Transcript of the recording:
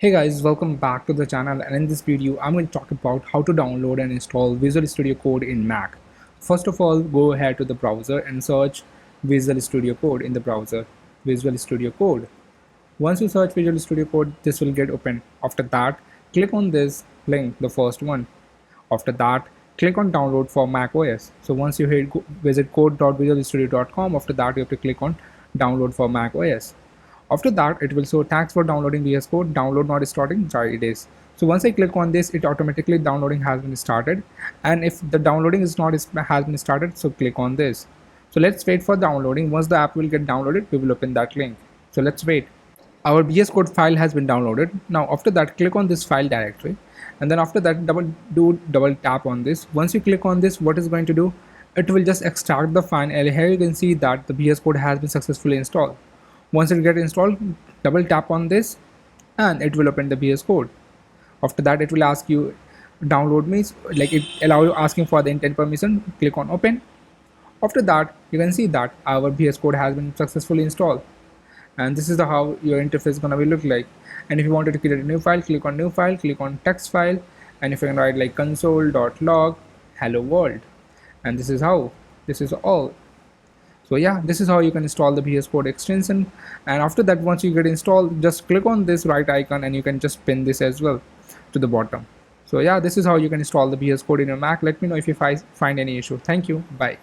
Hey guys, welcome back to the channel, and in this video I'm going to talk about how to download and install Visual Studio Code in Mac. First of all, go ahead to the browser and search Visual Studio Code in the browser. Visual Studio Code. Once you search Visual Studio Code, this will get open. After that, click on this link, the first one. After that, click on download for Mac OS. So once you visit code.visualstudio.com, after that you have to click on download for Mac OS. After that, it will show thanks for downloading VS Code, download not starting, try it is. So once I click on this, it automatically downloading has been started. And if the downloading has been started, so click on this. So let's wait for downloading. Once the app will get downloaded, we will open that link. So let's wait. Our VS Code file has been downloaded. Now after that, click on this file directory, and then after that double tap on this. Once you click on this, what is going to do, it will just extract the file, and here you can see that the VS Code has been successfully installed. Once it gets installed, double tap on this and it will open the VS Code. After that, it will ask you download me, like it allow you asking for the intent permission. Click on open. After that, you can see that our VS Code has been successfully installed, and this is how your interface is gonna be look like. And if you wanted to create a new file, click on new file, click on text file, and if you can write like console.log hello world, and this is all. So yeah, this is how you can install the VS Code extension. And after that, once you get installed, just click on this right icon and you can just pin this as well to the bottom. So yeah, this is how you can install the VS Code in your Mac. Let me know if you find any issue. Thank you. Bye.